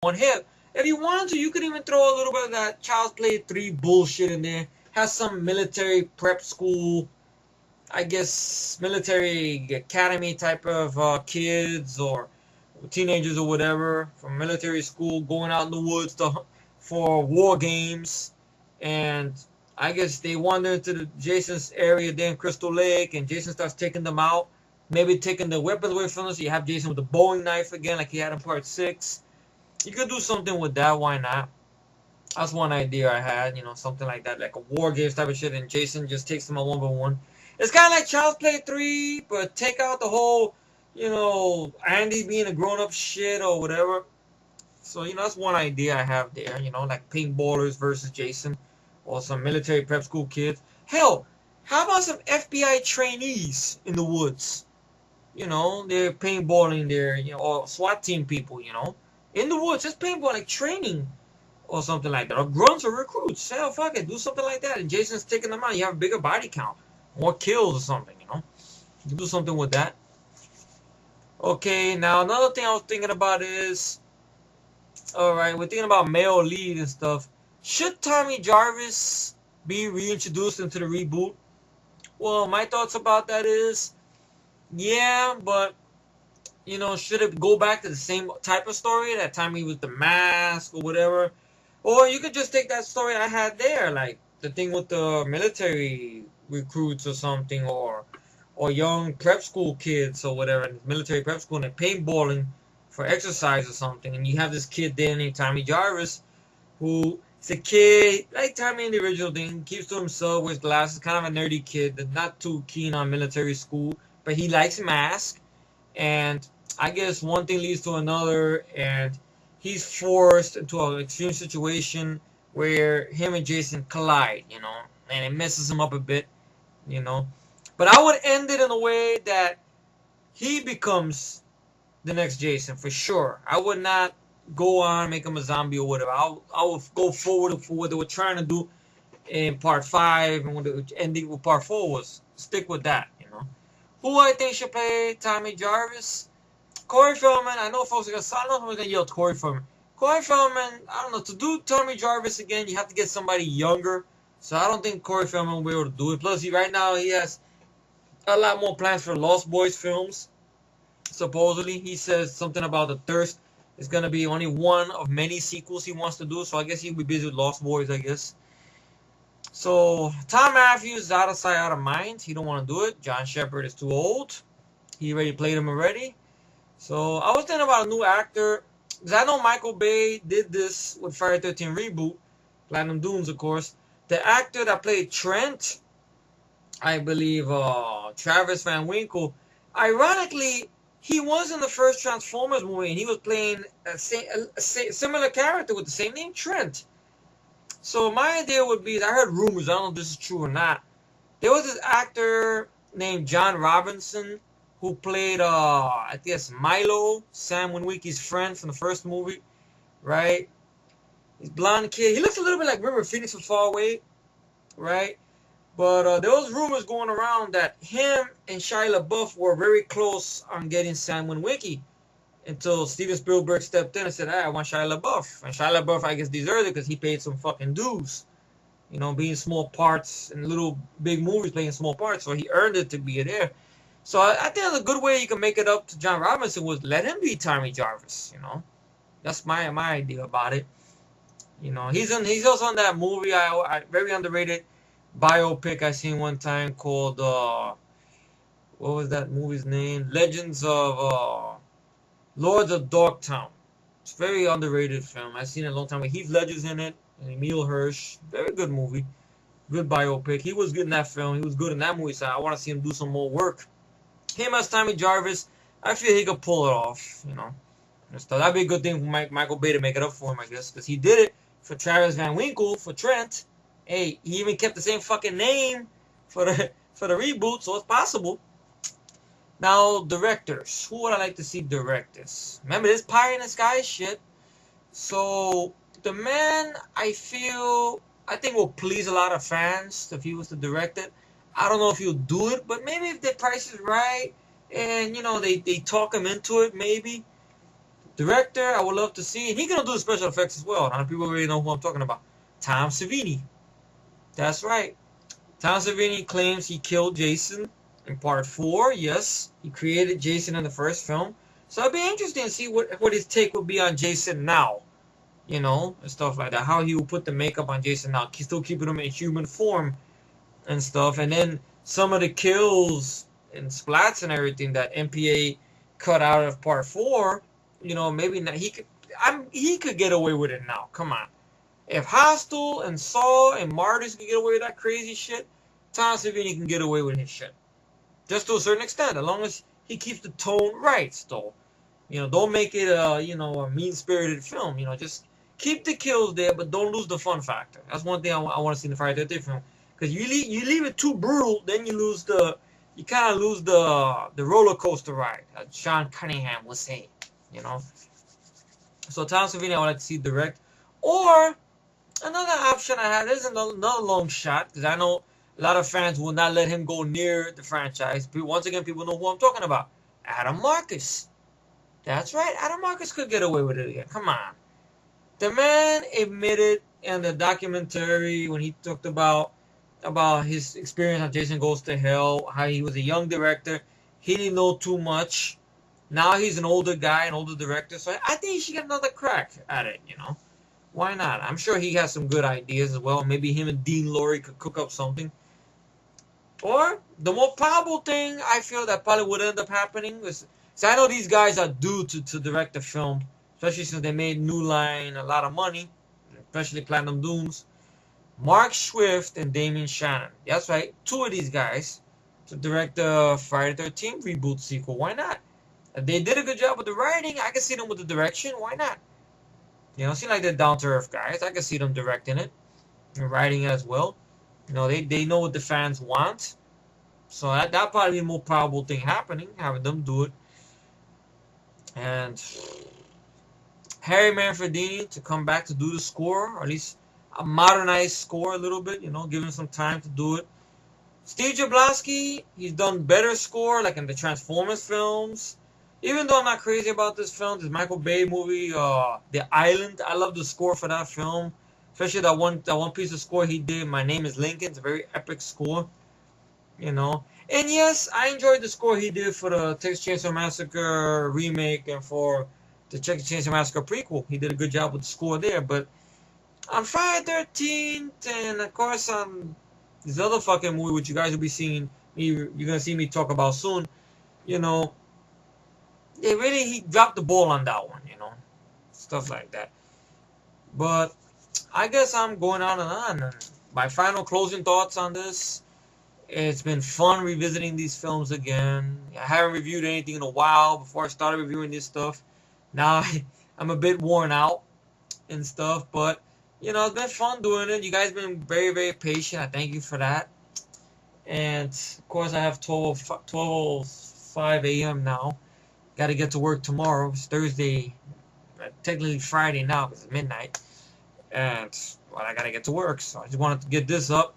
one hit. If you wanted to, you could even throw a little bit of that Child's Play 3 bullshit in there. Have some military prep school, I guess, military academy type of kids or teenagers or whatever from military school going out in the woods for war games. And I guess they wander into Jason's area there in Crystal Lake, and Jason starts taking them out. Maybe taking the weapons away from them, so you have Jason with the Bowie knife again, like he had in part 6. You could do something with that, why not? That's one idea I had, something like that, like a war games type of shit, and Jason just takes them out one by one. It's kind of like Child's Play 3, but take out the whole, Andy being a grown up shit or whatever. So, that's one idea I have there, like paintballers versus Jason or some military prep school kids. Hell, how about some FBI trainees in the woods? They're paintballing there, or SWAT team people, in the woods, just paintball, like training or something like that. Or grunts or recruits. Hell, fuck it, do something like that. And Jason's taking them out. You have a bigger body count, more kills or something, You do something with that. Okay, now another thing I was thinking about is, alright, we're thinking about male lead and stuff. Should Tommy Jarvis be reintroduced into the reboot? Well, my thoughts about that is, yeah, but, should it go back to the same type of story? That time he was the mask or whatever? Or you could just take that story I had there, like the thing with the military recruits or something, or young prep school kids or whatever, military prep school, and they're paintballing for exercise or something. And you have this kid there named Tommy Jarvis, who is a kid, like Tommy in the original thing, keeps to himself, wears glasses, kind of a nerdy kid, that's not too keen on military school, but he likes masks. And I guess one thing leads to another, and he's forced into an extreme situation where him and Jason collide, and it messes him up a bit, you know. But I would end it in a way that he becomes the next Jason for sure. I would not go on make him a zombie or whatever. I will go forward for what they were trying to do in part 5 and what the ending with part 4 was. Stick with that. Who I think should play Tommy Jarvis? Corey Feldman. I know folks are gonna. I don't know if I'm gonna yell Corey Feldman. Corey Feldman. I don't know. To do Tommy Jarvis again, you have to get somebody younger. So I don't think Corey Feldman will be able to do it. Plus, right now he has a lot more plans for Lost Boys films. Supposedly, he says something about the Thirst. It's gonna be only one of many sequels he wants to do. So I guess he'll be busy with Lost Boys. I guess. So Tom Matthews is out of sight, out of mind. He don't want to do it. John Shepard is too old. He already played him already. So I was thinking about a new actor. Because I know Michael Bay did this with Friday 13 reboot. Platinum Dunes, of course. The actor that played Trent, I believe Travis Van Winkle, ironically, he was in the first Transformers movie, and he was playing a similar character with the same name, Trent. So my idea would be, I heard rumors, I don't know if this is true or not. There was this actor named John Robinson who played, I guess, Milo, Sam Witwicky's friend from the first movie, right? He's blonde kid. He looks a little bit like River Phoenix from Far Away, right? But there was rumors going around that him and Shia LaBeouf were very close on getting Sam Witwicky until Steven Spielberg stepped in and said, "Hey, I want Shia LaBeouf." And Shia LaBeouf, I guess, deserved it because he paid some fucking dues. Being small parts in little big movies, playing small parts, so he earned it to be there. So I think a good way you can make it up to John Robinson was let him be Tommy Jarvis. That's my idea about it. He's also on that movie, I very underrated biopic I seen one time called what was that movie's name? Legends of Lords of Dogtown. It's a very underrated film. I seen it a long time ago. Heath Ledger's in it, and Emil Hirsch. Very good movie. Good biopic. He was good in that film. He was good in that movie, so I want to see him do some more work. Him as Tommy Jarvis, I feel he could pull it off, So that'd be a good thing for Michael Bay to make it up for him, I guess, because he did it for Travis Van Winkle, for Trent. Hey, he even kept the same fucking name for the reboot, so it's possible. Now, directors. Who would I like to see direct this? Remember, this Pie in the Sky shit. So, the man I think will please a lot of fans if he was to direct it. I don't know if he'll do it, but maybe if the price is right and, they talk him into it, maybe. Director, I would love to see, and he's gonna do the special effects as well. A lot of people already know who I'm talking about. Tom Savini. That's right. Tom Savini claims he killed Jason in part 4. Yes, he created Jason in the first film. So it'd be interesting to see what his take would be on Jason now. You know, and stuff like that. How he would put the makeup on Jason now, still keeping him in human form and stuff. And then some of the kills and splats and everything that MPA cut out of part 4, you know, maybe not, he could get away with it now. Come on. If Hostel and Saw and Martyrs can get away with that crazy shit, Tom Savini can get away with his shit. Just to a certain extent, as long as he keeps the tone right still. You know, don't make it a mean-spirited film. You know, just keep the kills there, but don't lose the fun factor. That's one thing I want to see in the Friday the 13th film. Because you leave it too brutal, then you kind of lose the roller coaster ride, as Sean Cunningham would say. You know. So Tom Savini, I would like to see direct. Or another option I have, there's another long shot, because I know a lot of fans will not let him go near the franchise. But once again, people know who I'm talking about. Adam Marcus. That's right, Adam Marcus could get away with it again. Come on. The man admitted in the documentary when he talked about his experience on Jason Goes to Hell, how he was a young director. He didn't know too much. Now he's an older guy, an older director. So I think he should get another crack at it, you know. Why not? I'm sure he has some good ideas as well. Maybe him and Dean Lorry could cook up something. Or the more probable thing I feel that probably would end up happening is, so I know these guys are due to direct the film, especially since they made New Line a lot of money, especially Platinum Dooms. Mark Swift and Damien Shannon. That's right, 2 of these guys to direct the Friday the 13th reboot sequel. Why not? If they did a good job with the writing, I can see them with the direction. Why not? You know, seem like they're down-to-earth guys. I can see them directing it and writing it as well. You know, they know what the fans want. So that'll probably be the more probable thing happening, having them do it. And Harry Manfredini to come back to do the score, or at least a modernized score a little bit, you know, give him some time to do it. Steve Jablonsky, he's done better score, like in the Transformers films. Even though I'm not crazy about this film, this Michael Bay movie, The Island, I love the score for that film. Especially that one piece of score he did, My Name is Lincoln. It's a very epic score, you know. And yes, I enjoyed the score he did for the Texas Chainsaw Massacre remake and for the Texas Chainsaw Massacre prequel. He did a good job with the score there. But on Friday the 13th, and of course on this other fucking movie, which you guys will be seeing, you're gonna see me talk about soon, you know, he dropped the ball on that one, you know, stuff like that. But I guess I'm going on and on. And my final closing thoughts on this: it's been fun revisiting these films again. I haven't reviewed anything in a while before I started reviewing this stuff. Now I'm a bit worn out and stuff, but you know, it's been fun doing it. You guys have been very, very patient. I thank you for that. And of course, I have 12:05 a.m. now. Got to get to work tomorrow. It's Thursday, technically Friday now because it's midnight. And well, I got to get to work. So I just wanted to get this up.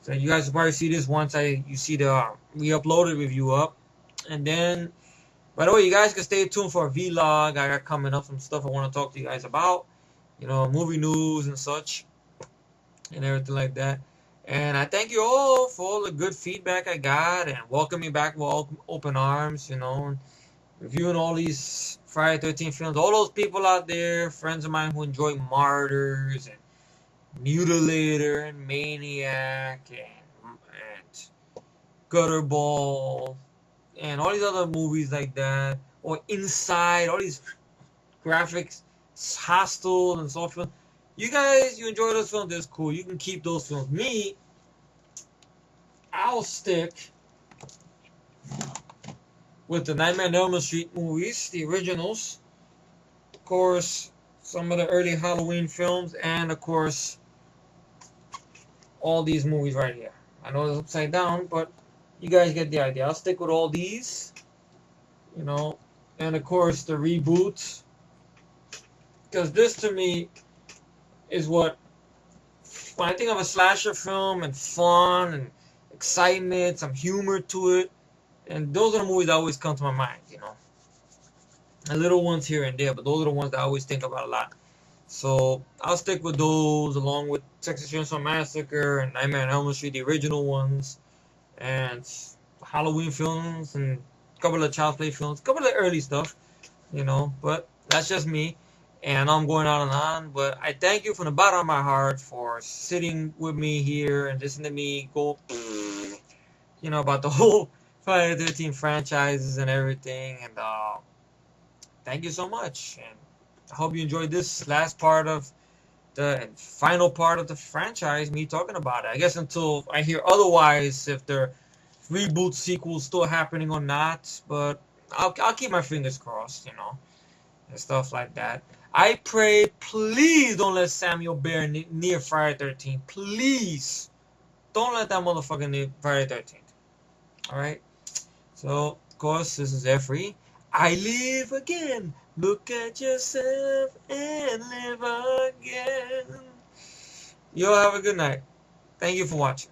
So you guys will probably see this once you see the re-uploaded review up. And then, by the way, you guys can stay tuned for a vlog I got coming up, some stuff I want to talk to you guys about. You know, movie news and such. And everything like that. And I thank you all for all the good feedback I got and welcome me back with open arms, you know. Reviewing all these Friday 13 films. All those people out there, friends of mine who enjoy Martyrs and Mutilator and Maniac and Gutterball and all these other movies like that. Or Inside, all these graphics, Hostel and so forth. You guys, you enjoy those films, that's cool. You can keep those films. Me, I'll stick with the Nightmare on Elm Street movies, the originals. Of course, some of the early Halloween films, and of course, all these movies right here. I know it's upside down, but you guys get the idea. I'll stick with all these, you know, and of course the reboots, because this to me is what, when I think of a slasher film and fun and excitement, some humor to it, and those are the movies that always come to my mind, you know. and little ones here and there, but those are the ones that I always think about a lot. So I'll stick with those along with Texas Chainsaw Massacre and Nightmare on Elm Street, the original ones, and Halloween films and a couple of Child's Play films, a couple of early stuff, you know. But that's just me, and I know I'm going on and on. But I thank you from the bottom of my heart for sitting with me here and listening to me go, you know, about the whole Friday the 13th franchises and everything. And thank you so much. And I hope you enjoyed this last part of the final part of the franchise, me talking about it. I guess until I hear otherwise, if the reboot sequel's still happening or not, but I'll keep my fingers crossed, you know, and stuff like that. I pray, please don't let Samuel Bear near Friday 13th. Please don't let that motherfucker near Friday 13th. All right. So of course this is Jeffrey. I live again. Look at yourself and live again. Y'all have a good night. Thank you for watching.